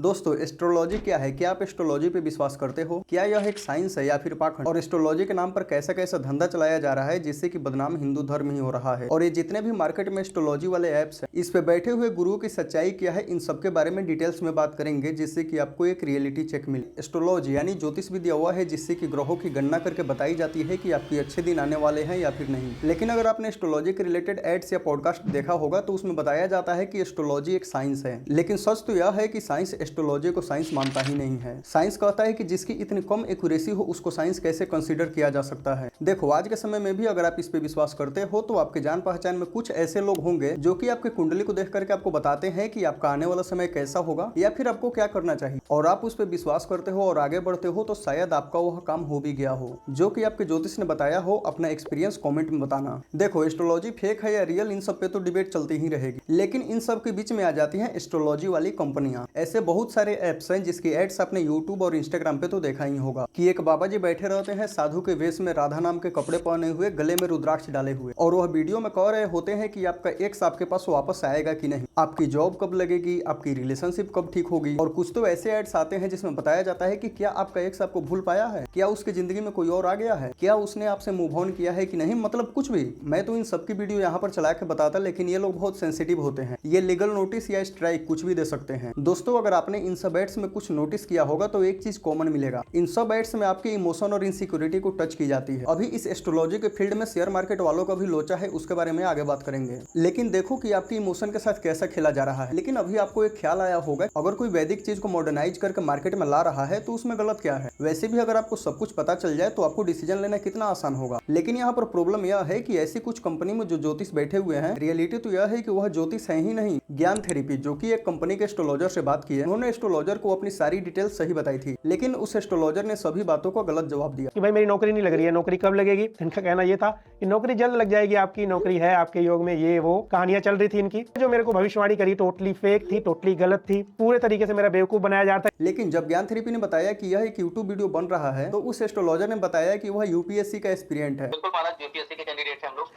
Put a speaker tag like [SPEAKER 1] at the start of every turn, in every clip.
[SPEAKER 1] दोस्तों, एस्ट्रोलॉजी क्या है? क्या आप एस्ट्रोलॉजी पे विश्वास करते हो? क्या यह एक साइंस है या फिर पाखंड? और एस्ट्रोलॉजी के नाम पर कैसा कैसा धंधा चलाया जा रहा है जिससे कि बदनाम हिंदू धर्म ही हो रहा है। और ये जितने भी मार्केट में एस्ट्रोलॉजी वाले ऐप्स हैं, इस पे बैठे हुए गुरुओं की सच्चाई क्या है, इन सबके बारे में डिटेल्स में बात करेंगे, जिससे कि आपको एक रियलिटी चेक मिले। एस्ट्रोलॉजी यानी ज्योतिष विद्या वह है जिससे कि ग्रहों की गणना करके बताई जाती है कि आपके अच्छे दिन आने वाले हैं या फिर नहीं। लेकिन अगर आपने एस्ट्रोलॉजी के रिलेटेड एड्स या पॉडकास्ट देखा होगा तो उसमें बताया जाता है कि एस्ट्रोलॉजी एक साइंस है। लेकिन सच तो यह है कि साइंस एस्ट्रोलॉजी को साइंस मानता ही नहीं है। साइंस कहता है कि जिसकी इतनी कम एक्यूरेसी हो उसको साइंस कैसे कंसीडर किया जा सकता है। देखो, आज के समय में भी अगर आप इस पे विश्वास करते हो तो आपके जान पहचान में कुछ ऐसे लोग होंगे जो कि आपके कुंडली को देख करके आपको बताते हैं कि आपका आने वाला समय कैसा होगा या फिर आपको क्या करना चाहिए, और आप उस पर विश्वास करते हो और आगे बढ़ते हो तो शायद आपका वह काम हो भी गया हो जो कि आपके ज्योतिष ने बताया हो। अपना एक्सपीरियंस कमेंट में बताना। देखो, एस्ट्रोलॉजी फेक है या रियल, इन सब पे तो डिबेट चलती ही रहेगी, लेकिन इन सब के बीच में आ जाती है एस्ट्रोलॉजी वाली कंपनियां। ऐसे बहुत सारे ऐप्स हैं जिसकी एड्स आपने यूट्यूब और इंस्टाग्राम पे तो देखा ही होगा कि एक बाबा जी बैठे रहते हैं साधु के वेश में, राधा नाम के कपड़े पहने हुए, गले में रुद्राक्ष डाले हुए, और वह वीडियो में कह रहे होते हैं कि आपका एक्स आपके पास वापस आएगा कि नहीं, आपकी जॉब कब लगेगी, आपकी रिलेशनशिप कब ठीक होगी। और कुछ तो ऐसे एड्स आते हैं जिसमें बताया जाता है कि क्या आपका एक्स आपको भूल पाया है, क्या उसकी जिंदगी में कोई और आ गया है, क्या उसने आपसे मूव ऑन किया है कि नहीं, मतलब कुछ भी। मैं तो इन सबकी वीडियो यहाँ पर चला के बताता, लेकिन ये लोग बहुत सेंसिटिव होते हैं, ये लीगल नोटिस या स्ट्राइक कुछ भी दे सकते हैं। दोस्तों, अगर आपने इन सब एड्स में कुछ नोटिस किया होगा तो एक चीज कॉमन मिलेगा, इन सब एड्स में आपके इमोशन और इनसिक्योरिटी को टच की जाती है। अभी इस एस्ट्रोलॉजी के फील्ड में शेयर मार्केट वालों का भी लोचा है, उसके बारे में आगे बात करेंगे। लेकिन देखो कि आपकी इमोशन के साथ कैसा खेला जा रहा है। लेकिन अभी आपको एक ख्याल आया होगा, अगर कोई वैदिक चीज को मॉडर्नाइज करके मार्केट में ला रहा है तो उसमें गलत क्या है। वैसे भी अगर आपको सब कुछ पता चल जाए तो आपको डिसीजन लेना कितना आसान होगा। लेकिन यहाँ पर प्रॉब्लम यह है कि ऐसी कुछ कंपनी में जो ज्योतिष बैठे हुए हैं, रियलिटी तो यह है कि वह ज्योतिष है ही नहीं, ज्ञान थेरेपी, जो कि एक कंपनी के एस्ट्रोलॉजर से बात की है। उन्होंने एस्ट्रोलॉजर को अपनी सारी डिटेल सही बताई थी, लेकिन उस एस्ट्रोलॉजर ने सभी बातों को गलत जवाब दिया
[SPEAKER 2] कि भाई मेरी नौकरी नहीं लग रही है, नौकरी कब लगेगी। इनका कहना ये था कि नौकरी जल्द लग जाएगी, आपकी नौकरी है आपके योग में, ये वो कहानियां चल रही थी इनकी। जो मेरे को भविष्यवाणी करी टोटली फेक थी, टोटली गलत थी, पूरे तरीके से मेरा बेवकूफ बनाया जा रहा था।
[SPEAKER 1] लेकिन जब ज्ञान थेरेपी ने बताया कि यह एक यूट्यूब वीडियो बन रहा है तो उस एस्ट्रोलॉजर ने बताया कि वह यूपीएससी का एस्पिरेंट है।
[SPEAKER 3] बिल्कुल महाराज, यूपीएससी के कैंडिडेट हैं हम लोग।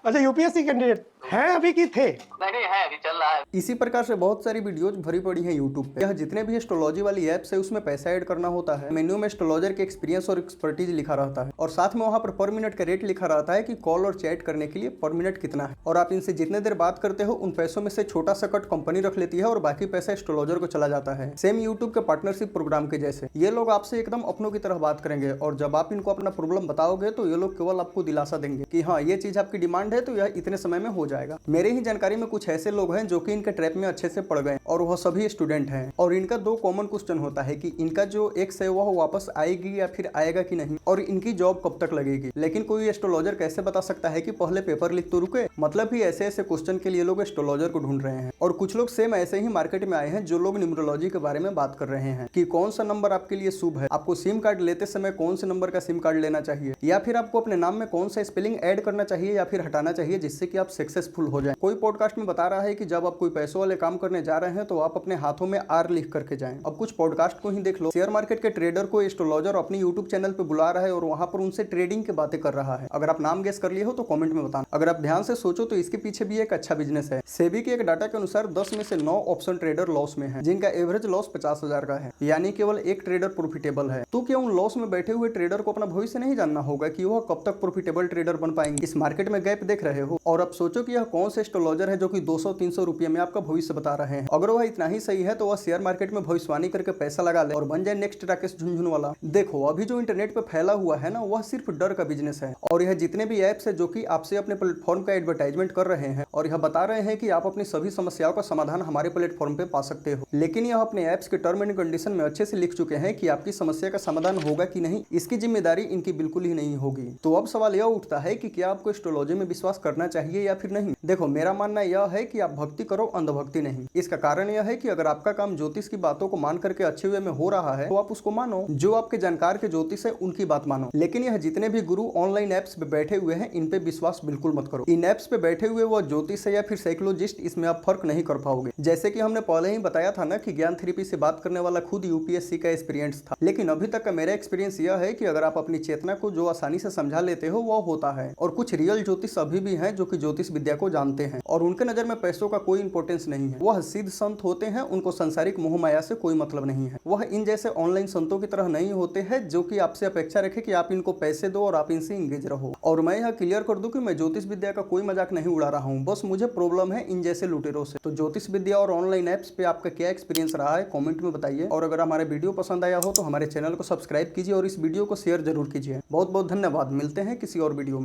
[SPEAKER 2] अच्छा, यूपीएससी कैंडिडेट हैं अभी की थे?
[SPEAKER 3] नहीं है, अभी चल रहा है।
[SPEAKER 1] इसी प्रकार से बहुत सारी वीडियोज भरी पड़ी हैं यूट्यूब पे। यह जितने भी एस्ट्रोलॉजी वाली एप्स है उसमें पैसा ऐड करना होता है। मेन्यू में एस्ट्रोलॉजर के एक्सपीरियंस और एक्सपर्टीज लिखा रहता है, और साथ में वहाँ पर मिनट का रेट लिखा रहता है कि कॉल और चैट करने के लिए पर मिनट कितना है। और आप इनसे जितने देर बात करते हो उन पैसों में से छोटा सा कट कंपनी रख लेती है और बाकी पैसा एस्ट्रोलॉजर को चला जाता है। सेम यूट्यूब के पार्टनरशिप प्रोग्राम के जैसे। ये लोग आपसे एकदम अपनों की तरह बात करेंगे, और जब आप इनको अपना प्रॉब्लम बताओगे तो ये लोग केवल आपको दिलासा देंगे कि हाँ, ये चीज आपकी डिमांड है तो यह इतने समय में हो जाएगा। मेरे ही जानकारी में कुछ ऐसे लोग हैं जो कि इनके ट्रैप में अच्छे से पड़ गए, और वह सभी स्टूडेंट हैं। और इनका दो कॉमन क्वेश्चन होता है कि इनका जो एक्स है वह वापस आएगी या फिर आएगा कि नहीं, और इनकी जॉब कब तक लगेगी। लेकिन कोई एस्ट्रोलॉजर कैसे बता सकता है कि पहले पेपर लिख तो रुके। मतलब ही ऐसे ऐसे क्वेश्चन के लिए लोग एस्ट्रोलॉजर को ढूंढ रहे हैं। और कुछ लोग सेम ऐसे ही मार्केट में आए हैं जो लोग न्यूमरोलॉजी के बारे में बात कर रहे हैं कि कौन सा नंबर आपके लिए शुभ है, आपको सिम कार्ड लेते समय कौन से नंबर का सिम कार्ड लेना चाहिए, या फिर आपको अपने नाम में कौन सा स्पेलिंग ऐड करना चाहिए या फिर हटाना चाहिए जिससे कि आप सक्सेसफुल हो जाएं। कोई पॉडकास्ट में बता रहा है कि जब आप कोई पैसों वाले काम करने जा रहे हैं तो आप अपने हाथों में आर लिख करके जाएं। अब कुछ पॉडकास्ट को ही देख लो, शेयर मार्केट के ट्रेडर को एस्ट्रोलॉजर अपनी यूट्यूब चैनल पे बुला रहा है और वहां पर उनसे ट्रेडिंग की बातें कर रहा है। अगर आप नाम गेस कर लिए हो तो कमेंट में बताना। अगर आप ध्यान से सोचो तो इसके पीछे भी एक अच्छा बिजनेस है। सेबी के एक डाटा के अनुसार 10 में से 9 ऑप्शन ट्रेडर लॉस में है, जिनका एवरेज लॉस 50,000 का है, यानी केवल एक ट्रेडर प्रॉफिटेबल है। तो क्या उन लॉस में बैठे हुए ट्रेडर को अपना भविष्य नहीं जानना होगा कि वह कब तक प्रॉफिटेबल ट्रेडर बन पाएंगे? इस मार्केट में गैप देख रहे हो, और अब सोचो कि यह कौन से एस्ट्रोलॉजर है जो कि 200-300 रुपये में आपका भविष्य बता रहे हैं। अगर वह इतना ही सही है तो वह शेयर मार्केट में भविष्यवाणी करके पैसा लगा ले और बन जाए नेक्स्ट राकेश झुनझुन वाला। देखो, अभी जो इंटरनेट पे फैला हुआ है ना, वह सिर्फ डर का बिजनेस है। और यह जितने भी एप्स है जो कि आपसे अपने प्लेटफॉर्म का एडवर्टाइजमेंट कर रहे हैं और यह बता रहे हैं कि आप अपनी सभी समस्याओं का समाधान हमारे प्लेटफॉर्म पे पा सकते हो, लेकिन यह अपने एप्स के टर्म एंड कंडीशन में अच्छे से लिख चुके हैं कि आपकी समस्या का समाधान होगा कि नहीं, इसकी जिम्मेदारी इनकी बिल्कुल ही नहीं होगी। तो अब सवाल यह उठता है कि क्या आपको एस्ट्रोलॉजी में विश्वास करना चाहिए या फिर नहीं। देखो, मेरा मानना यह है कि आप भक्ति करो, अंधभक्ति नहीं। इसका कारण यह है कि अगर आपका काम ज्योतिष की बातों को मान करके अच्छे वे में हो रहा है तो आप उसको मानो। जो आपके जानकार के ज्योतिष है उनकी बात मानो। लेकिन यह जितने भी गुरु ऑनलाइन एप्स पे बैठे हुए हैं इन पे विश्वास बिल्कुल मत करो। इन एप्स पे बैठे हुए वो ज्योतिष है या फिर साइकोलॉजिस्ट, इसमें आप फर्क नहीं कर पाओगे। जैसे कि हमने पहले ही बताया था ना कि ज्ञान थेरेपी से बात करने वाला खुद यूपीएससी का एक्सपीरियंस था। लेकिन अभी तक का मेरा एक्सपीरियंस यह है कि अगर आप अपनी चेतना को जो आसानी से समझा लेते हो वो होता है। और कुछ रियल ज्योतिष अभी भी हैं जो कि ज्योतिष विद्या को जानते हैं और उनके नजर में पैसों का कोई इंपॉर्टेंस नहीं है। वह सिद्ध संत होते हैं, उनको संसारिक सांसारिक मोह माया से कोई मतलब नहीं है। वह इन जैसे ऑनलाइन संतों की तरह नहीं होते हैं जो कि आपसे अपेक्षा रखे कि आप इनको पैसे दो और आप इनसे इंगेज रहो। और मैं यह क्लियर कर दूं कि मैं ज्योतिष विद्या का कोई मजाक नहीं उड़ा रहा हूं, बस मुझे प्रॉब्लम है इन जैसे लुटेरों से। तो ज्योतिष विद्या और ऑनलाइन एप्स पे आपका क्या एक्सपीरियंस रहा है कमेंट में बताइए। और अगर हमारे वीडियो पसंद आया हो तो हमारे चैनल को सब्सक्राइब कीजिए और इस वीडियो को शेयर जरूर कीजिए। बहुत बहुत धन्यवाद। मिलते हैं किसी और वीडियो में।